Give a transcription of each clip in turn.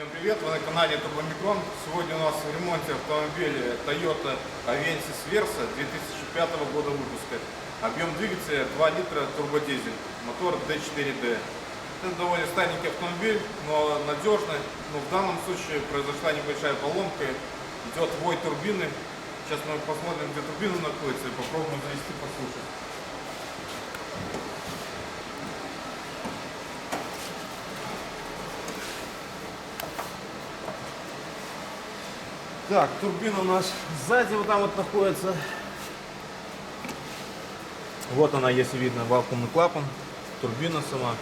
Всем привет, вы на канале Турбомикрон. Сегодня у нас в ремонте автомобиля Toyota Avensis Versa 2005 года выпуска. Объем двигателя 2 литра турбодизель, мотор D4D. Это довольно старенький автомобиль, но надежный. Но в данном случае произошла небольшая поломка, идет вой турбины. Сейчас мы посмотрим, где турбина находится, и попробуем завести, послушать. Так, турбина у нас сзади вот там вот находится. Вот она, если видно, вакуумный клапан, турбина сама.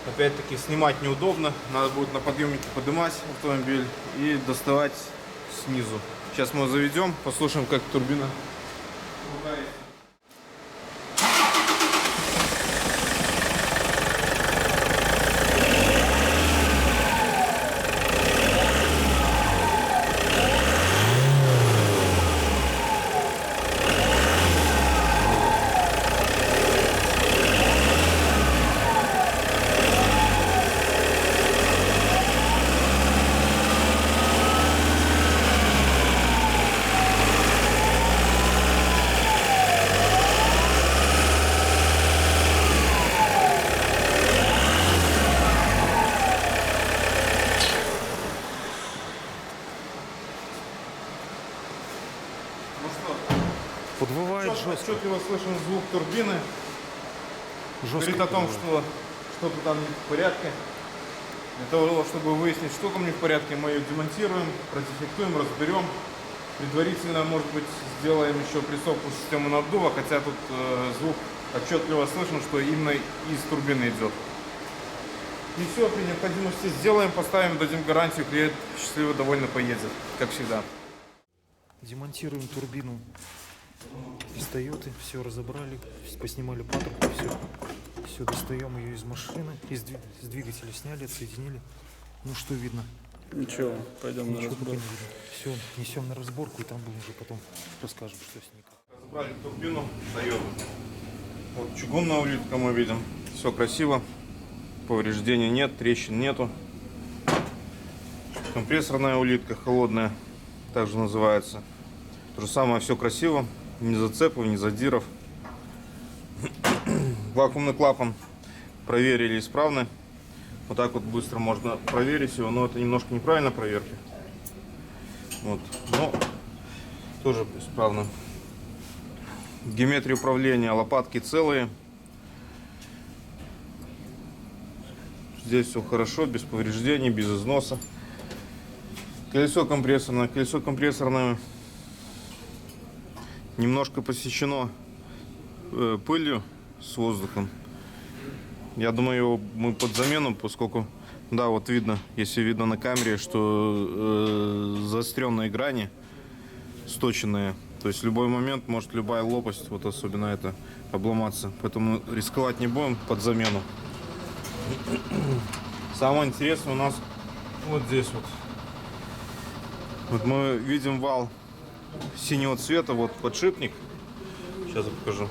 Опять-таки снимать неудобно, надо будет на подъемнике поднимать автомобиль и доставать снизу. Сейчас мы заведем, послушаем, как турбина ругается. Ну что, Подвывает жестко. отчетливо слышен звук турбины. Жестко Говорит о том, подвывает. что что-то там не в порядке. Для того, чтобы выяснить, что там не в порядке, мы ее демонтируем, продефектуем, разберем. Предварительно, может быть, сделаем еще прессовку системы наддува, хотя тут звук отчетливо слышен, что именно из турбины идет. И все, при необходимости сделаем, поставим, дадим гарантию, клиент счастливо, довольно поедет, как всегда. Демонтируем турбину из Toyota, все разобрали, поснимали патрубки, все достаем ее из машины, из двигателя сняли, отсоединили. Ну что видно? Ничего, пойдем на Ничего пока не разбор. видно. Все, несем на разборку и там будем уже потом расскажем, что с ней. Разобрали турбину Toyota. Вот чугунная улитка мы видим, все красиво, повреждений нет, трещин нету. Компрессорная улитка, холодная, также называется. То же самое, все красиво, ни зацепов, ни задиров. Вакуумный клапан проверили исправно. Вот так вот быстро можно проверить его, но это немножко неправильно проверки. Вот, но тоже исправно. Геометрия управления, лопатки целые. Здесь все хорошо, без повреждений, без износа. Колесо компрессорное немножко посечено пылью с воздухом. Я думаю, его мы под замену, поскольку, да, вот видно, если видно на камере, что заостренные грани, сточенные. То есть в любой момент может любая лопасть, вот особенно это, обломаться. Поэтому рисковать не будем, под замену. Самое интересное у нас вот здесь вот. Вот мы видим вал синего цвета, вот подшипник. Сейчас я покажу.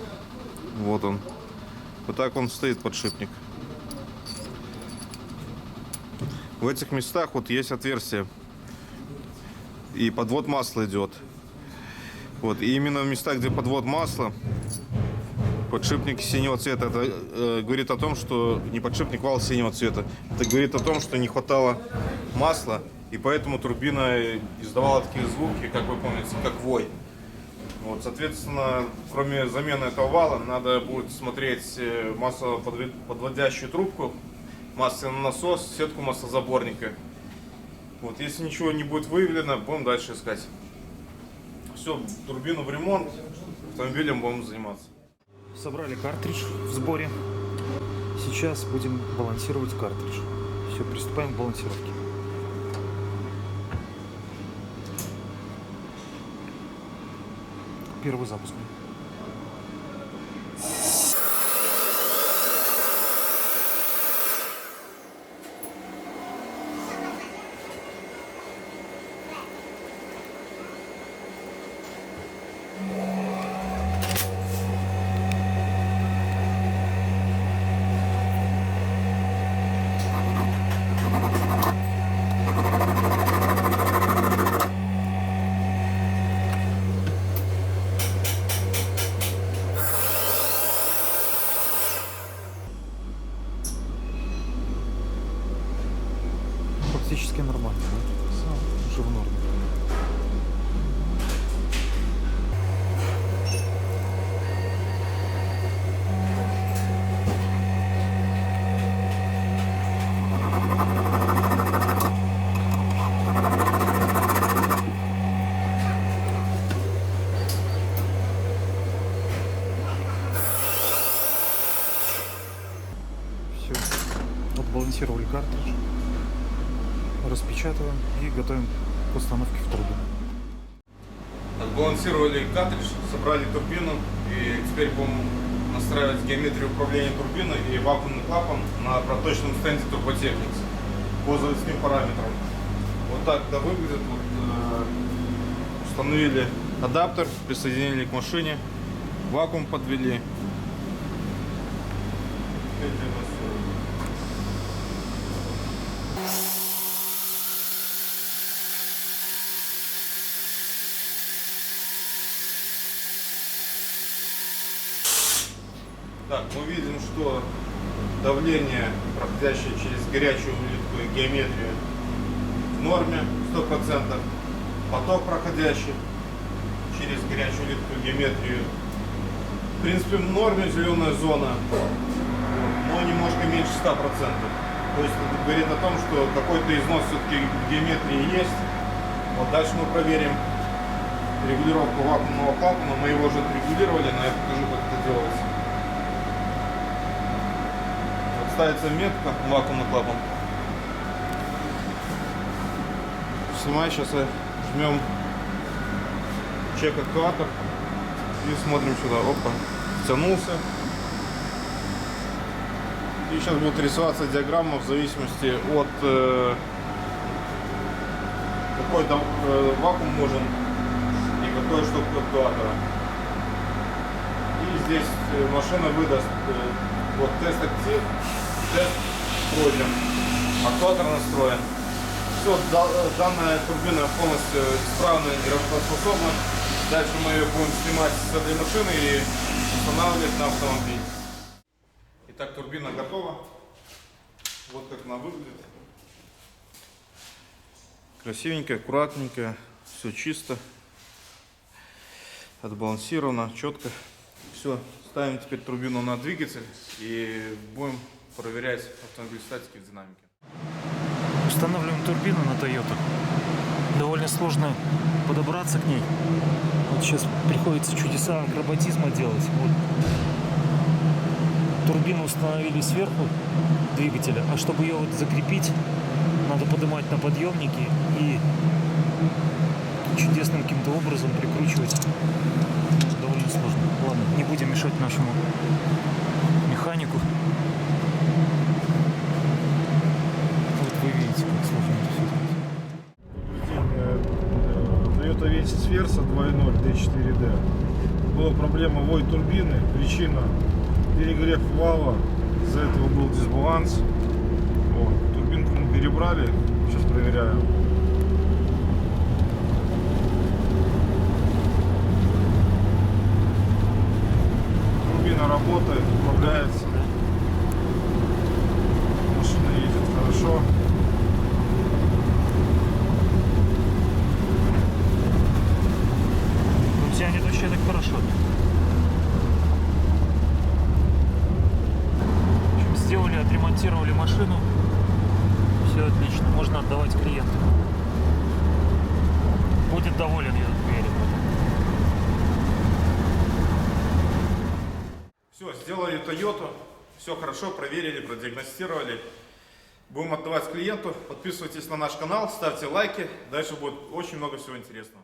Вот он. Вот так он стоит, подшипник. В этих местах вот есть отверстие. И подвод масла идет. Вот. И именно в местах, где подвод масла, подшипник синего цвета, это говорит о том, что не подшипник, вал синего цвета. Это говорит о том, что не хватало масла. И поэтому турбина издавала такие звуки, как вы помните, как вой. Вот, соответственно, кроме замены этого вала, надо будет смотреть маслоподводящую трубку, масляный насос, сетку маслозаборника. Вот, если ничего не будет выявлено, будем дальше искать. Все, турбину в ремонт, автомобилем будем заниматься. Собрали картридж в сборе. Сейчас будем балансировать картридж. Все, приступаем к балансировке. Первый запуск. Практически нормально, да? Уже в норме. Все, отбалансировали картридж, распечатываем и готовим к установке в турбину. Отбалансировали картридж, собрали турбину и теперь будем настраивать геометрию управления турбиной и вакуумный клапан на проточном стенде Turboteknics по заводским параметрам. Вот так это выглядит. Вот, установили адаптер, присоединили к машине, вакуум подвели. Так, мы видим, что давление, проходящее через горячую жидкую геометрию, в норме 100%. Поток, проходящий через горячую жидкую геометрию, в принципе, в норме, зеленая зона, но немножко меньше 100%. То есть это говорит о том, что какой-то износ все-таки в геометрии есть. Вот дальше мы проверим регулировку вакуумного клапана. Мы его уже отрегулировали, но я покажу, как это делается. Ставится метка, вакуумный клапан. Снимай, сейчас жмем чек актуатор и смотрим сюда. Опа, втянулся. И сейчас будет рисоваться диаграмма в зависимости от какой вакуум нужен и какой штук актуатора. И здесь машина выдаст вот тест актив. Тест пройден. Актуатор настроен. Все, данная турбина полностью исправна и работоспособна. Дальше мы ее будем снимать с этой машины и устанавливать на автомобиль. Итак, турбина готова. Вот как она выглядит. Красивенькая, аккуратненькая, все чисто, отбалансировано, четко. Все, ставим теперь турбину на двигатель и будем проверять автомобиль статики в динамике. Устанавливаем турбину на Toyota. Довольно сложно подобраться к ней. Вот сейчас приходится чудеса акробатизма делать. Вот. Турбину установили сверху двигателя, а чтобы ее вот закрепить, надо поднимать на подъемники и чудесным каким-то образом прикручивать. Довольно сложно. Ладно, не будем мешать нашему механику. Вот вы видите, как сложно это все. Toyota Vesis Versa 2.0 D4D. Была проблема вой турбины. Причина перегрев вала. Из-за этого был дисбаланс. Вот. Турбинку мы перебрали. Сейчас проверяем. Турбина работает, управляется. Машина едет хорошо. Ну, тянет вообще так хорошо. В общем, сделали, отремонтировали машину. Все отлично, можно отдавать клиенту. Будет доволен, я уверен. Все, сделали Toyota, все хорошо, проверили, продиагностировали. Будем отдавать клиенту. Подписывайтесь на наш канал, ставьте лайки. Дальше будет очень много всего интересного.